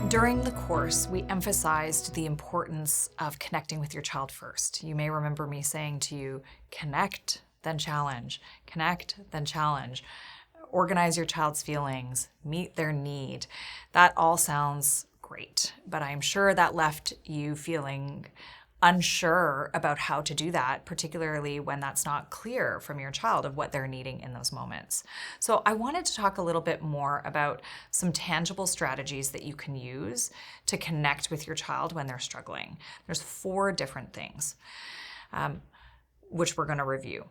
During the course, we emphasized the importance of connecting with your child first. You may remember me saying to you, connect, then challenge, connect, then challenge. Organize your child's feelings, meet their need. That all sounds great, but I'm sure that left you feeling unsure about how to do that, particularly when that's not clear from your child of what they're needing in those moments. So I wanted to talk a little bit more about some tangible strategies that you can use to connect with your child when they're struggling. There's 4 different things, which we're going to review.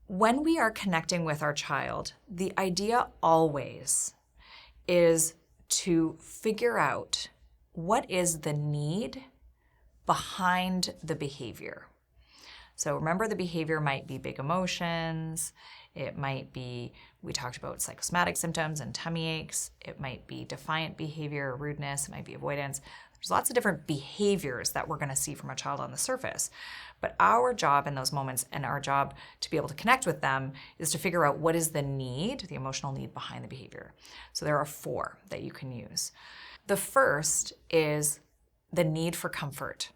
When we are connecting with our child, the idea always is to figure out what is the need behind the behavior. So remember, the behavior might be big emotions. It might be, we talked about psychosomatic symptoms and tummy aches. It might be defiant behavior, rudeness. It might be avoidance. There's lots of different behaviors that we're going to see from a child on the surface. But our job in those moments, and our job to be able to connect with them, is to figure out what is the need, the emotional need behind the behavior. So there are 4 that you can use. The first is the need for comfort.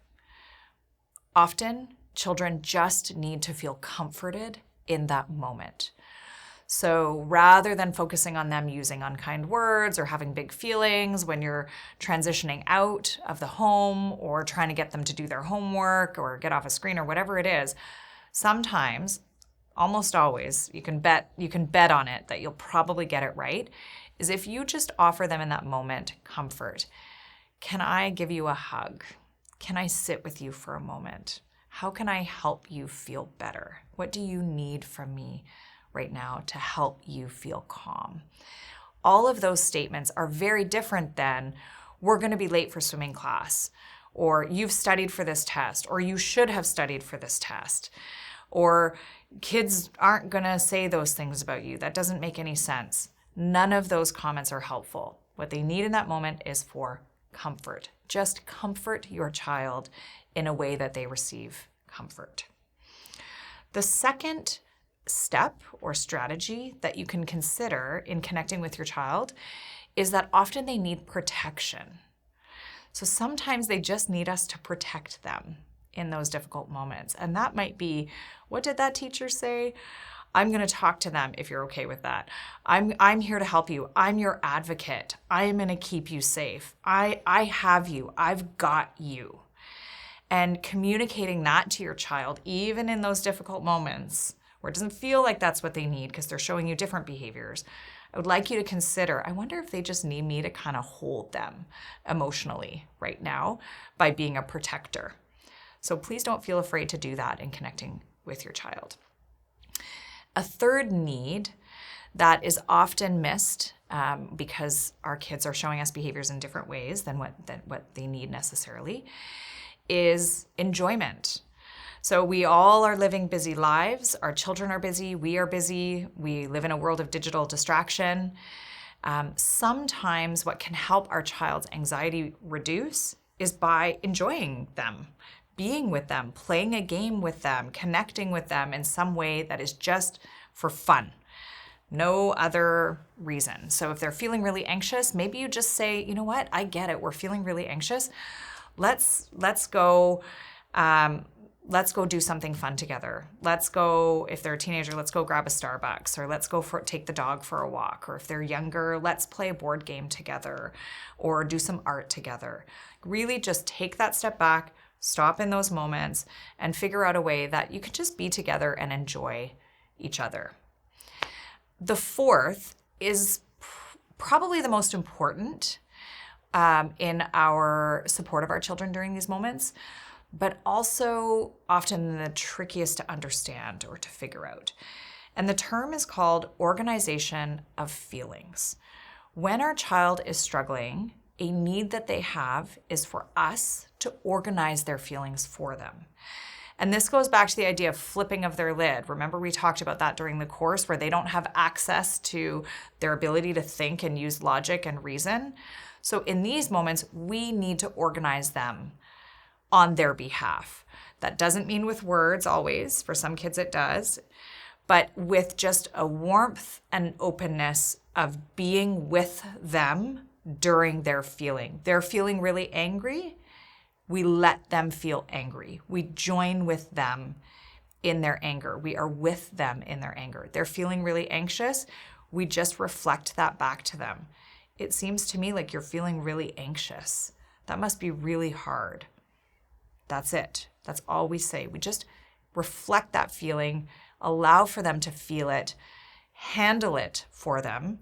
Often, children just need to feel comforted in that moment. So rather than focusing on them using unkind words or having big feelings when you're transitioning out of the home or trying to get them to do their homework or get off a screen or whatever it is, sometimes, almost always, you can bet on it that you'll probably get it right, is if you just offer them in that moment comfort. Can I give you a hug? Can I sit with you for a moment? How can I help you feel better? What do you need from me right now to help you feel calm? All of those statements are very different than, we're going to be late for swimming class, or you've studied for this test, or you should have studied for this test, or kids aren't going to say those things about you. That doesn't make any sense. None of those comments are helpful. What they need in that moment is for comfort. Just comfort your child in a way that they receive comfort. The second step or strategy that you can consider in connecting with your child is that often they need protection. So sometimes they just need us to protect them in those difficult moments. And that might be, what did that teacher say? I'm going to talk to them if you're okay with that. I'm here to help you. I'm your advocate. I am going to keep you safe. I have you. I've got you. And communicating that to your child, even in those difficult moments where it doesn't feel like that's what they need because they're showing you different behaviors, I would like you to consider, I wonder if they just need me to kind of hold them emotionally right now by being a protector. So please don't feel afraid to do that in connecting with your child. A third need that is often missed because our kids are showing us behaviors in different ways than what they need necessarily is enjoyment. So we all are living busy lives. Our children are busy. We are busy. We live in a world of digital distraction. Sometimes what can help our child's anxiety reduce is by enjoying them, being with them, playing a game with them, connecting with them in some way that is just for fun. No other reason. So if they're feeling really anxious, maybe you just say, you know what, I get it. We're feeling really anxious. Let's go do something fun together. Let's go, if they're a teenager, let's go grab a Starbucks, or let's go take the dog for a walk. Or if they're younger, let's play a board game together or do some art together. Really just take that step back, stop in those moments, and figure out a way that you can just be together and enjoy each other. The fourth is probably the most important in our support of our children during these moments, but also often the trickiest to understand or to figure out. And the term is called organization of feelings. When our child is struggling, a need that they have is for us to organize their feelings for them. And this goes back to the idea of flipping of their lid. Remember, we talked about that during the course, where they don't have access to their ability to think and use logic and reason. So in these moments, we need to organize them on their behalf. That doesn't mean with words always. For some kids it does. But with just a warmth and openness of being with them during their feeling. They're feeling really angry. We let them feel angry. We join with them in their anger. We are with them in their anger. They're feeling really anxious. We just reflect that back to them. It seems to me like you're feeling really anxious. That must be really hard. That's it. That's all we say. We just reflect that feeling, allow for them to feel it, handle it for them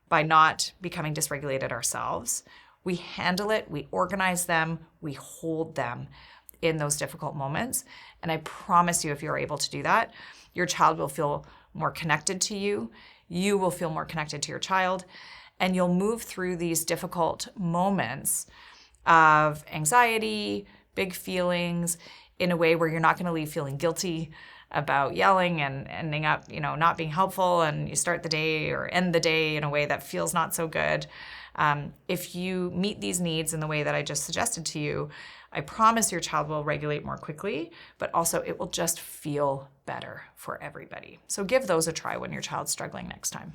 by not becoming dysregulated ourselves. We handle it, we organize them, we hold them in those difficult moments. And I promise you, if you're able to do that, your child will feel more connected to you. You will feel more connected to your child, and you'll move through these difficult moments of anxiety, big feelings, in a way where you're not going to leave feeling guilty about yelling and ending up, not being helpful, and you start the day or end the day in a way that feels not so good. If you meet these needs in the way that I just suggested to you, I promise your child will regulate more quickly, but also it will just feel better for everybody. So give those a try when your child's struggling next time.